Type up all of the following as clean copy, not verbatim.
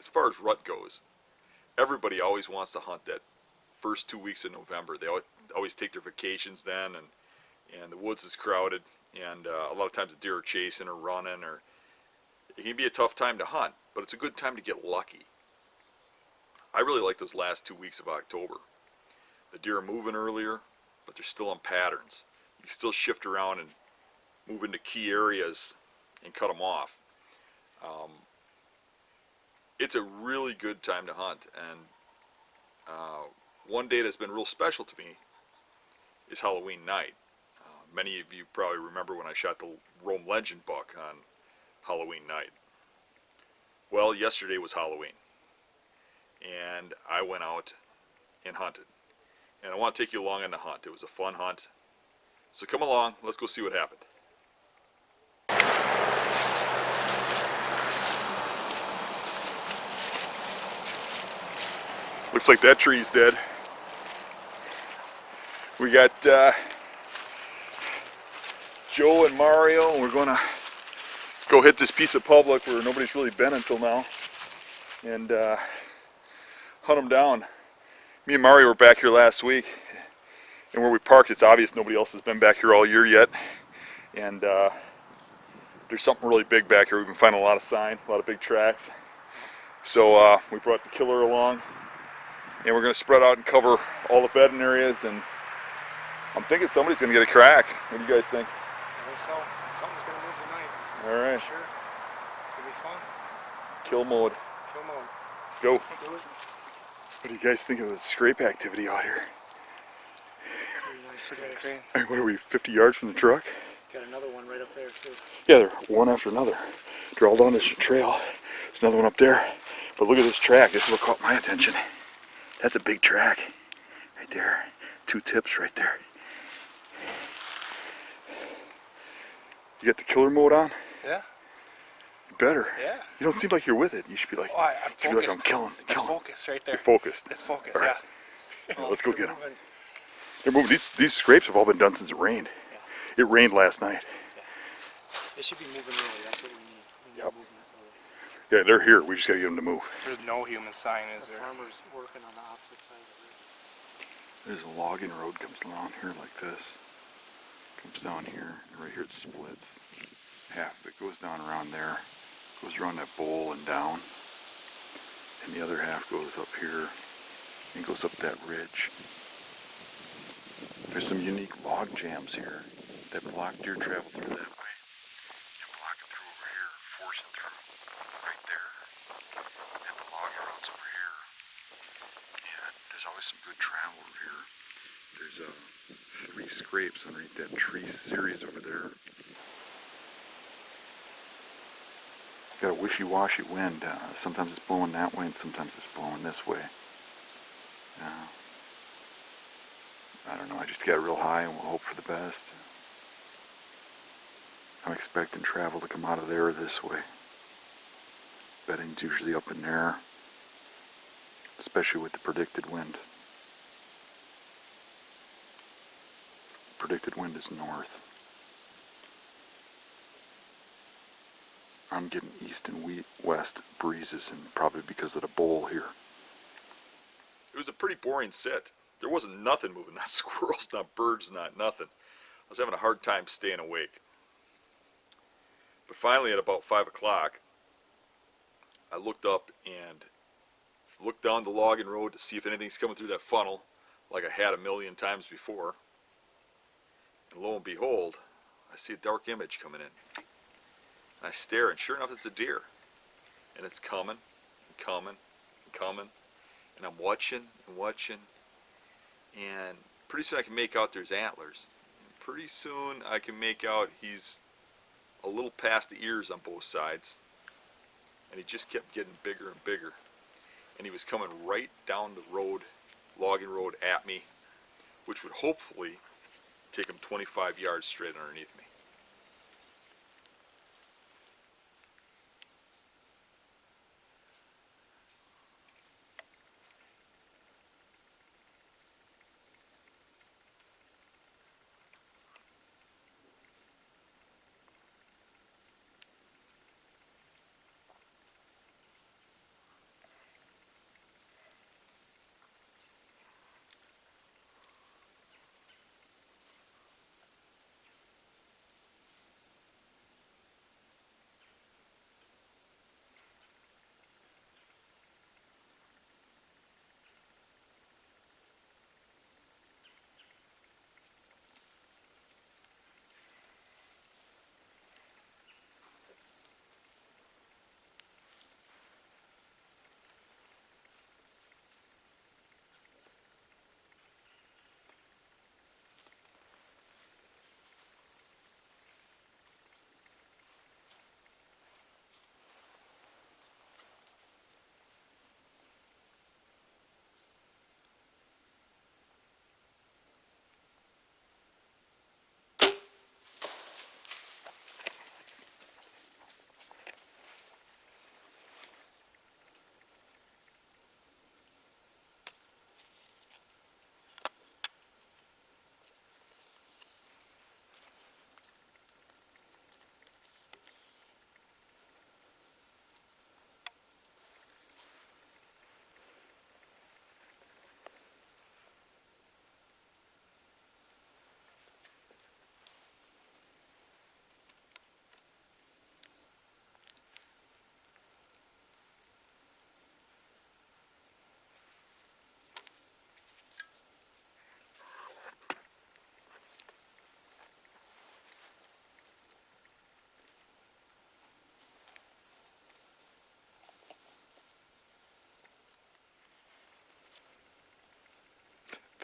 as far as rut goes, everybody always wants to hunt that first 2 weeks of November. They always take their vacations then, and the woods is crowded, and a lot of times the deer are chasing or running, or it can be a tough time to hunt, but it's a good time to get lucky. I really like those last 2 weeks of October. The deer are moving earlier, but they're still in patterns. You can still shift around and move into key areas and cut them off. It's a really good time to hunt, and one day that's been real special to me is Halloween night. Many of you probably remember when I shot the Rome Legend buck on Halloween night. Well, yesterday was Halloween, and I went out and hunted. And I want to take you along on the hunt. It was a fun hunt. So come along, let's go see what happened. Looks like that tree's dead. We got Joe and Mario, and we're gonna go hit this piece of public where nobody's really been until now, and hunt them down. Me and Mario were back here last week, and where we parked, it's obvious nobody else has been back here all year yet, and there's something really big back here. We've been finding a lot of sign, a lot of big tracks. So we brought the killer along, and we're going to spread out and cover all the bedding areas, and I'm thinking somebody's going to get a crack. What do you guys think? I think so. Something's going to move tonight. All right. For sure. It's going to be fun. Kill mode. Kill mode. Go. Do it. What do you guys think of the scrape activity out here? Pretty nice scrapes. All right, what are we, 50 yards from the truck? Got another one right up there too. Yeah, they're one after another. They're all down this trail. There's another one up there. But look at this track. This is what caught my attention. That's a big track. Right there. 2 tips right there. You got the killer mode on? Yeah. You better. Yeah. You don't seem like you're with it. You should be like, I'm focused. you should be like, I'm killing. It's focused right there. You're focused. It's focused, right. Yeah. Let's go get them. They're moving. These scrapes have all been done since it rained. Yeah. It rained last night. Yeah. They should be moving early. That's what we need. We need Yep. movement early. Yeah, they're here. We just got to get them to move. There's no human sign, is The there? farmer's working on the opposite side of the There's a logging road comes along here like this. Comes down here, and right here it splits. Half of it goes down around there, goes around that bowl and down, and the other half goes up here and goes up that ridge. There's some unique log jams here that block deer travel through that way, and block it through over here, force it through right there, and the logging road's over here. And there's always some good travel over here. There's 3 scrapes underneath that tree series over there. Got a wishy-washy wind. Sometimes it's blowing that way and sometimes it's blowing this way. I don't know, I just got real high and we'll hope for the best. I'm expecting travel to come out of there this way. Bedding's usually up in there, especially with the predicted wind. Predicted wind is north. I'm getting east and west breezes, and probably because of the bowl here. It was a pretty boring sit. There wasn't nothing moving, not squirrels, not birds, not nothing. I was having a hard time staying awake. But finally at about 5 o'clock, I looked up and looked down the logging road to see if anything's coming through that funnel like I had a million times before. And lo and behold, I see a dark image coming in. And I stare, and sure enough, it's a deer. And it's coming, and coming, and coming. And I'm watching and watching. And pretty soon I can make out there's antlers. And pretty soon I can make out he's a little past the ears on both sides. And he just kept getting bigger and bigger. And he was coming right down the road, logging road at me, which would hopefully take him 25 yards straight underneath me.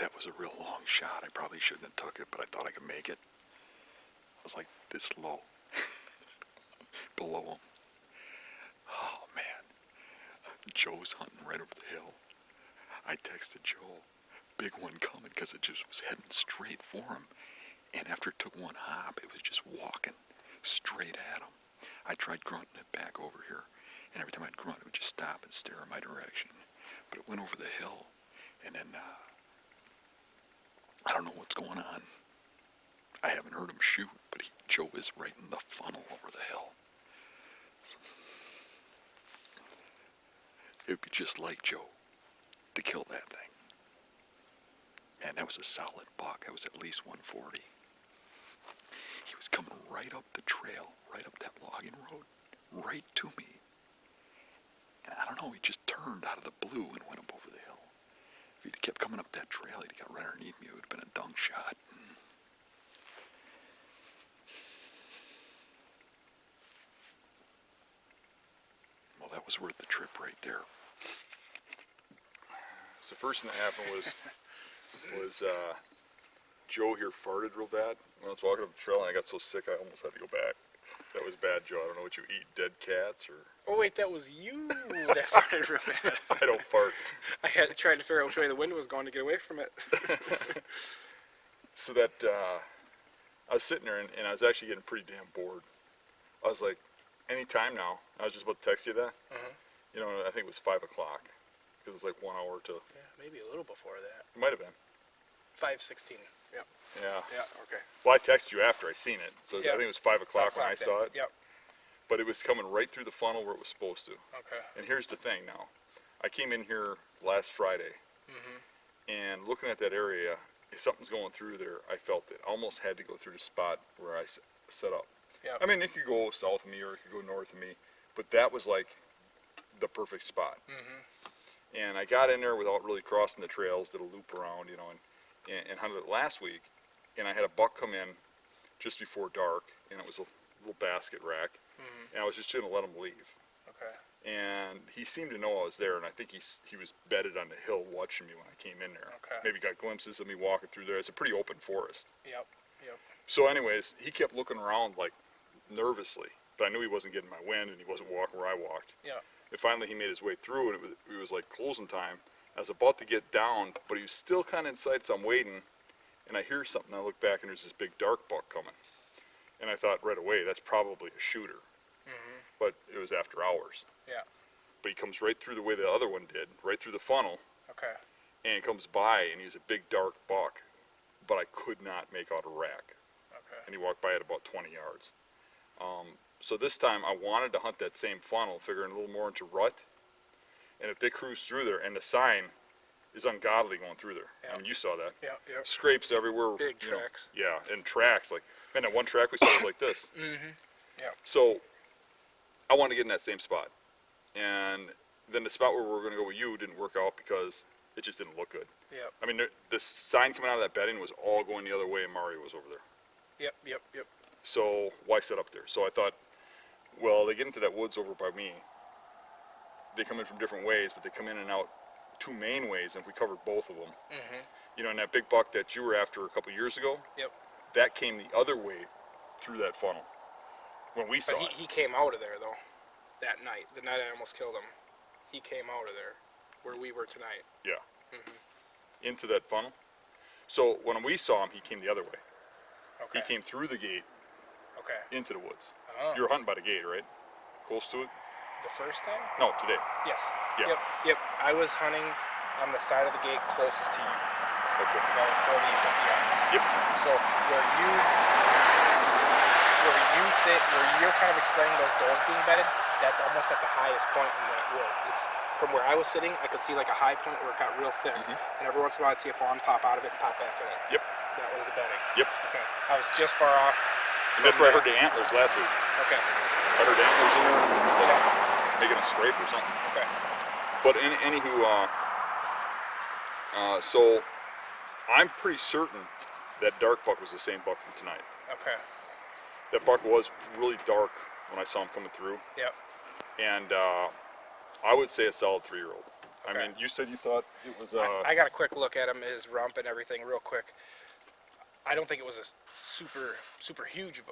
That was a real long shot. I probably shouldn't have took it, but I thought I could make it. I was like this low, below him. Oh man, Joe's hunting right over the hill. I texted Joe, big one coming, because it just was heading straight for him. And after it took one hop, it was just walking straight at him. I tried grunting it back over here, and every time I'd grunt, it would just stop and stare in my direction. But it went over the hill, and then I don't know what's going on. I haven't heard him shoot, but Joe is right in the funnel over the hill. So, it would be just like Joe to kill that thing. Man, that was a solid buck. That was at least 140. He was coming right up the trail, right up that logging road, right to me. And I don't know, he just turned out of the blue and went up over the hill. If he'd kept coming up that trail, he'd got right underneath me. It would have been a dunk shot. Well, that was worth the trip right there. So the first thing that happened was Joe here farted real bad when I was walking up the trail, and I got so sick I almost had to go back. That was bad, Joe. I don't know what you eat, dead cats or... Oh wait, that was you that farted real bad. I don't fart. I had tried to figure out which way the wind was going to get away from it. So that, I was sitting there and I was actually getting pretty damn bored. I was like, any time now. I was just about to text you that. You know, I think it was 5 o'clock, because it's like 1 hour to... Yeah, maybe a little before that. It might have been. 5:16. Yep. Yeah. Yeah. Okay. Well, I texted you after I seen it, so Yeah. I think it was 5 o'clock when I saw it. Yep. But it was coming right through the funnel where it was supposed to. Okay. And here's the thing now. I came in here last Friday, and looking at that area, if something's going through there, I felt it. I almost had to go through the spot where I set up. Yep. I mean, it could go south of me or it could go north of me, but that was like the perfect spot. And I got in there without really crossing the trails, did a loop around, you know, and hunted it last week. And I had a buck come in just before dark, and it was a little basket rack, and I was just going to let him leave. Okay. And he seemed to know I was there, and I think he was bedded on the hill watching me when I came in there. Okay. Maybe got glimpses of me walking through there. It's a pretty open forest. Yep. Yep. So anyways, he kept looking around like nervously, but I knew he wasn't getting my wind, and he wasn't walking where I walked. Yeah. And finally he made his way through, and it was like closing time. I was about to get down, but he was still kind of in sight, so I'm waiting, and I hear something. I look back, and there's this big dark buck coming. And I thought right away, that's probably a shooter. But it was after hours. Yeah. But he comes right through the way the other one did, right through the funnel, Okay. and he comes by, and he's a big dark buck, but I could not make out a rack. Okay. And he walked by at about 20 yards. So this time I wanted to hunt that same funnel, figuring a little more into rut. And if they cruise through there, and the sign is ungodly going through there. Yeah. I mean, you saw that. Yeah. Yep. Scrapes everywhere. Big you know. tracks. Yeah, and tracks. Like, man, that one track we saw was like this. Yeah. So I wanted to get in that same spot. And then the spot where we were going to go with you didn't work out because it just didn't look good. Yep. I mean, the sign coming out of that bedding was all going the other way, and Mario was over there. Yep. Yep. Yep. So why sit up there? So I thought, well, they get into that woods over by me. They come in from different ways, but they come in and out two main ways, and if we covered both of them, you know, and that big buck that you were after a couple years ago, Yep. that came the other way through that funnel when we saw But it. he came out of there though. That night, the night I almost killed him, he came out of there, where we were tonight. Yeah. Into that funnel. So when we saw him, he came the other way. Okay. He came through the gate Okay. into the woods. Oh. You were hunting by the gate, right? Close to it? The first time? No, today. Yes. Yeah. Yep. Yep. I was hunting on the side of the gate closest to you, Okay. about 40, 50 yards. Yep. So where you're kind of explaining those doors being bedded, that's almost at the highest point in that wood. It's from where I was sitting, I could see like a high point where it got real thick, and every once in a while I'd see a fawn pop out of it and pop back in it. Yep. That was the bedding. Yep. Okay. I was just far off. And that's where I heard the antlers last week. Okay. I heard antlers in there Yeah. making a scrape or something. Okay. But anywho, so I'm pretty certain that dark buck was the same buck from tonight. Okay. That buck was really dark when I saw him coming through, Yep. and I would say a solid 3-year-old. I mean, you said you thought it was. I got a quick look at him, his rump and everything, real quick. I don't think it was a super huge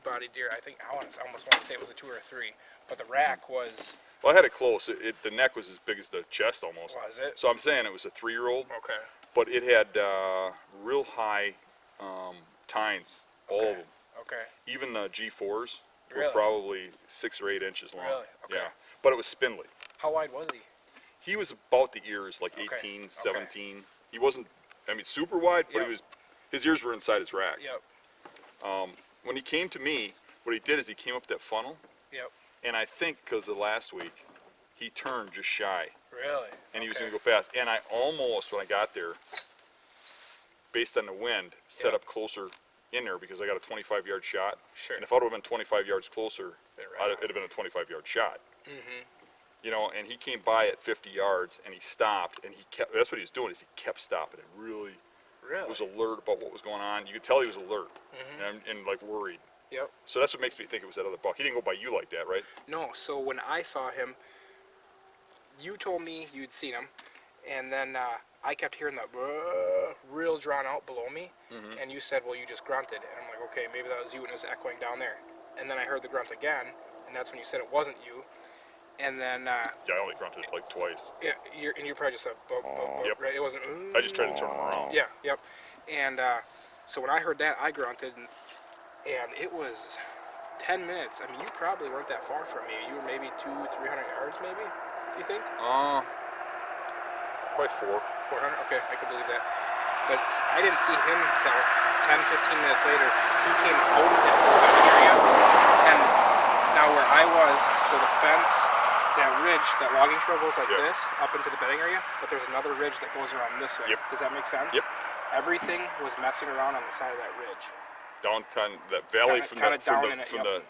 body deer. I think I almost want to say it was a 2 or a 3, but the rack was. Well, I had it close. The neck was as big as the chest almost. Was it? So I'm saying it was a 3-year-old. Okay. But it had real high tines, all of them. Okay. Even the G4s were Really? probably 6 or 8 inches long. Really? Okay. Yeah. But it was spindly. How wide was he? He was about the ears, like Okay. 18, Okay. 17. He wasn't, I mean, super wide, but Yep. his ears were inside his rack. Yep. When he came to me, what he did is he came up that funnel, Yep. and I think because of last week, he turned just shy, Really? and he was Okay. going to go fast. And I almost, when I got there, based on the wind, set Yep. up closer in there because I got a 25-yard shot. Sure. And if I would have been 25 yards closer, Right. it'd have been a 25-yard shot. Mm-hmm. You know, and he came by at 50 yards, and he stopped, and he kept. That's what he was doing, is he kept stopping, and really Really? was alert about what was going on. You could tell he was alert Mm-hmm. and like worried. Yep. So that's what makes me think it was that other buck. He didn't go by you like that, right? No. So when I saw him, you told me you'd seen him, and then I kept hearing that real drawn out below me, and you said, "Well, you just grunted," and I'm like, "Okay, maybe that was you," and it was echoing down there. And then I heard the grunt again, and that's when you said it wasn't you. And then Yeah, I only grunted like twice. yeah, you're probably just a bug, Yep. right? It wasn't. I just tried to turn him around. Yeah. Yep. And so when I heard that, I grunted, and it was 10 minutes. I mean, you probably weren't that far from me. You were maybe 200-300 yards, maybe. You think? Probably 4. 400? Okay, I can believe that. But I didn't see him till 10-15 minutes later. He came out of that bedding area, and now where I was, so the fence, that ridge, that logging trail goes like Yep. this up into the bedding area, but there's another ridge that goes around this way. Yep. Does that make sense? Yep. Everything was messing around on the side of that ridge. Down kind of that valley Kinda down in it, yep.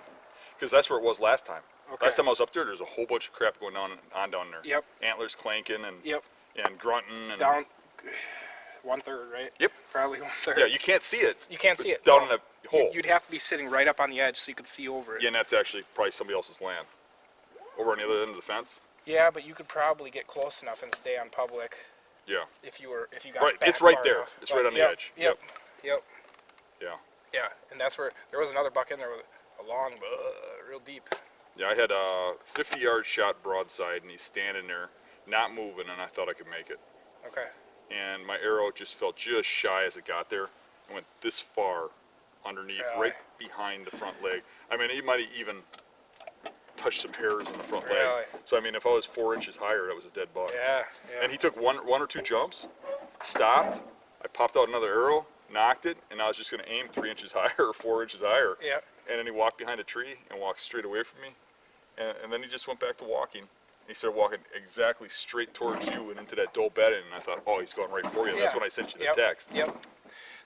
because that's where it was last time. Okay. Last time I was up there, there's a whole bunch of crap going on down there. Yep. Antlers clanking and Yep. and grunting and Down 1/3, right? Yep. Probably 1/3. Yeah, you can't see it. You can't It's see it. down no. in the hole. You'd have to be sitting right up on the edge so you could see over it. Yeah, and that's actually probably somebody else's land. Over on the other end of the fence. Yeah, but you could probably get close enough and stay on public Yeah. if you got Right, back it's right far there. enough. It's right on the Yep, edge. Yep. Yeah. Yeah, and that's where there was another buck in there with a long, real deep. Yeah, I had a 50-yard shot broadside, and he's standing there, not moving, and I thought I could make it. Okay. And my arrow just felt just shy as it got there, and went this far underneath, Really? right behind the front leg. I mean, he might have even touched some hairs on the front Really? leg. So I mean, if I was 4 inches higher, that was a dead buck. Yeah. Yeah. And he took one or two jumps, stopped. I popped out another arrow, knocked it, and I was just going to aim 3 inches higher or 4 inches higher. Yeah. And then he walked behind a tree and walked straight away from me. And then he just went back to walking. He started walking exactly straight towards you and into that dull bedding. And I thought, oh, he's going right for you. That's Yeah. when I sent you the Yep. text. Yep.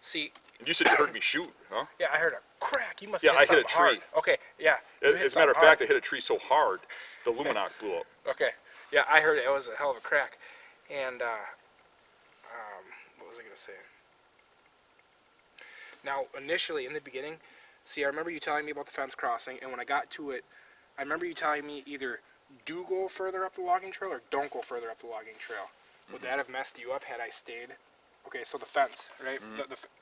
See, And you said you heard me shoot, huh? yeah, I heard a crack. You must Yeah, have hit I hit a something hard. tree. Okay. Yeah. you hit As a matter of something fact, I hard. hit a tree so hard, the luminox blew up. Okay. Yeah, I heard it. It was a hell of a crack. And what was I gonna say? Now, initially in the beginning, see, I remember you telling me about the fence crossing, and when I got to it, I remember you telling me either do go further up the logging trail or don't go further up the logging trail. Would that have messed you up had I stayed? Okay, so the fence, right?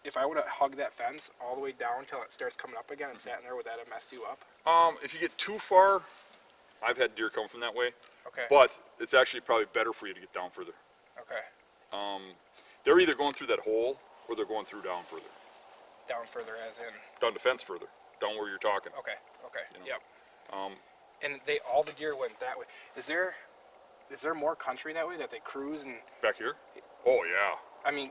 If I would have hugged that fence all the way down till it starts coming up again and sat in there, would that have messed you up? If you get too far, I've had deer come from that way. Okay. But it's actually probably better for you to get down further. Okay. They're either going through that hole or they're going through down further. Down further, as in. Down the fence further. Down where you're talking. Okay. Okay. You know. Yep. Um, And all the deer went that way. Is there more country that way that they cruise and? back here? Oh yeah. I mean.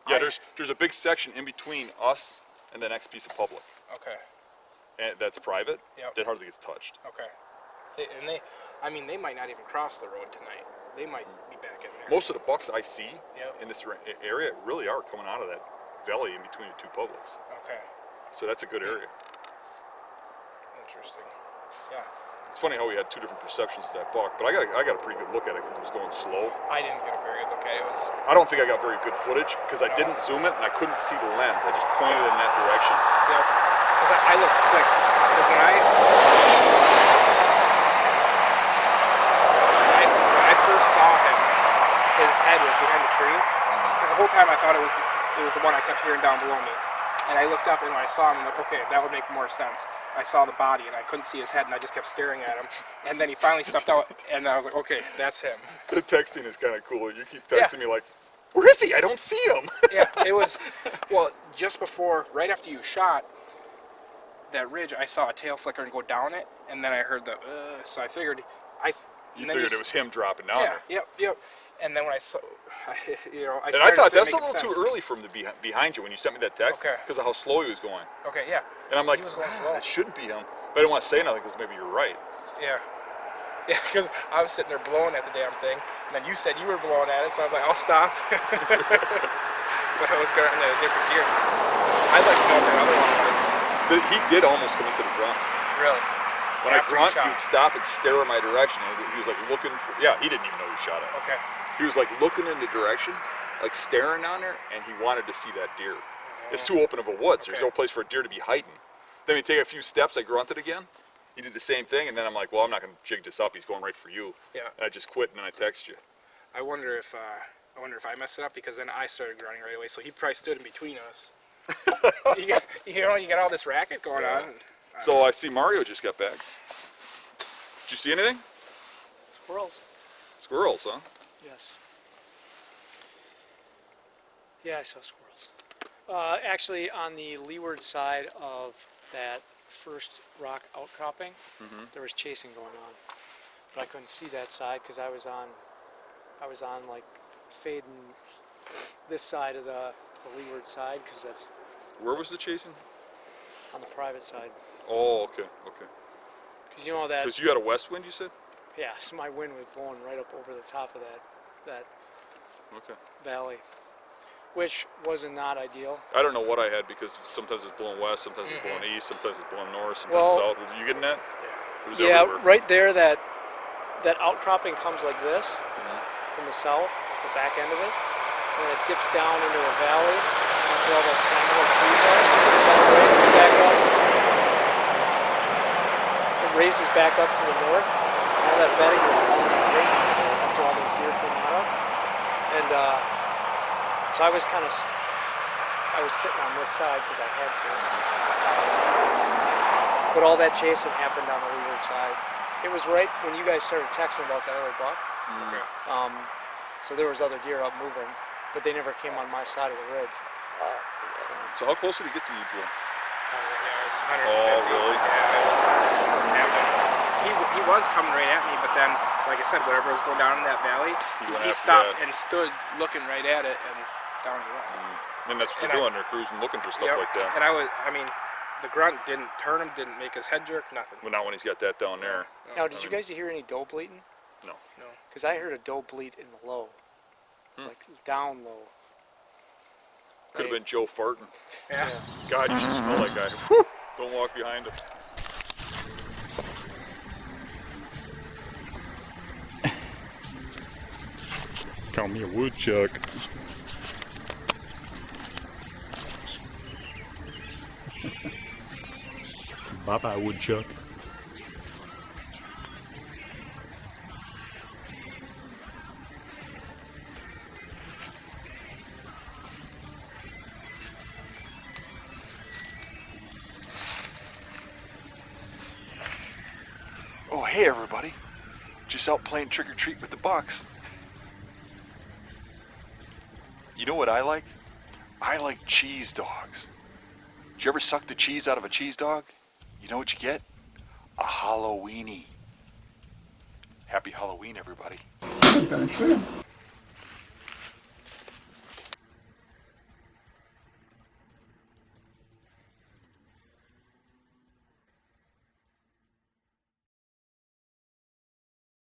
Yeah, there's a big section in between us and the next piece of public. Okay. And that's private. Yep. That hardly gets touched. Okay. They might not even cross the road tonight. They might be back in there. Most of the bucks I see Yep. in this area really are coming out of that valley in between the two publics. Okay. So that's a good area. Interesting. Yeah. It's funny how we had two different perceptions of that buck, but I got a pretty good look at it because it was going slow. I didn't get a very good look at it. It was. I don't think I got very good footage because I didn't zoom it and I couldn't see the lens. I just pointed in that direction. Yep. Because I looked quick. Because when I first saw him, his head was behind the tree. Because the whole time I thought it was the one I kept hearing down below me. And I looked up, and when I saw him, I'm like, okay, that would make more sense. I saw the body, and I couldn't see his head, and I just kept staring at him. And then he finally stepped out, and I was like, okay, that's him. The texting is kind of cool. You keep texting me like, where is he? I don't see him. Yeah, it was, well, just before, right after you shot that ridge, I saw a tail flicker and go down it, and then I heard the, so I figured, You figured it was him dropping down there. Yep. And then when I saw, you know, And I thought that's a little too early for him to be behind you when you sent me that text. Okay. Because of how slow he was going. Okay, yeah. And I'm like, He was going slow. that shouldn't be him. But I didn't want to say nothing because maybe you're right. Yeah. Yeah, because I was sitting there blowing at the damn thing, and then you said you were blowing at it, so I'm like, I'll stop. But I was going at a different gear. I'd like to know what that other one was. He did almost come into the grunt. Really? When After I you grunt, shot. he would stop and stare in my direction. And he was like looking for, yeah, he didn't even know he shot at. Okay. He was like looking in the direction, like staring down there, and he wanted to see that deer. It's too open of a woods. There's no place for a deer to be hiding. Then we take a few steps, I grunted again. He did the same thing, and then I'm like, well, I'm not going to jig this up. He's going right for you. Yeah. And I just quit, and then I text you. I wonder if I messed it up, because then I started grunting right away, so he probably stood in between us. you got all this racket going on. So I see Mario just got back. Did you see anything? Squirrels. Squirrels, huh? Yes. Yeah, I saw squirrels. Actually, on the leeward side of that first rock outcropping, there was chasing going on, but I couldn't see that side because I was on like fading this side of the leeward side, because that's Where was the chasing? on the private side. Oh, okay. Because you know that. Because you had a west wind, you said? Yeah, so my wind was blowing right up over the top of that Okay. valley, which wasn't not ideal. I don't know what I had, because sometimes it's blowing west, sometimes it's blowing east, sometimes it's blowing north, sometimes Well, south. Was you getting that? It was Yeah, everywhere. right there, that outcropping comes like this from the south, the back end of it, and then it dips down into a valley. That's where all the tangled trees are. Then it raises back up. It raises back up to the north. All that bedding was along the creek. That's where all those deer came out of. And so I was sitting on this side because I had to. But all that chasing happened on the leeward side. It was right when you guys started texting about that other buck. Okay. So there was other deer up moving, but they never came on my side of the ridge. So how close did he get to you, Joe? Yeah, it's 150. Oh, really? Yeah, it was happening. He was coming right at me, but then, like I said, whatever was going down in that valley, went he after stopped that. and stood looking right at it, and down he went. And that's what And they're doing. They're cruising, looking for stuff Yep. like that. And the grunt didn't turn him, didn't make his head jerk, nothing. But not when he's got that down there. Now, did you guys hear any doe bleating? No. No. Because I heard a doe bleat in the low, like down low. Could have been Joe farting. Yeah. God, you should smell that guy. Whew. Don't walk behind him. Call me a woodchuck. Bye-bye, woodchuck. Oh, hey everybody. Just out playing trick or treat with the bucks. You know what I like? I like cheese dogs. Did you ever suck the cheese out of a cheese dog? You know what you get? A Halloweenie. Happy Halloween, everybody.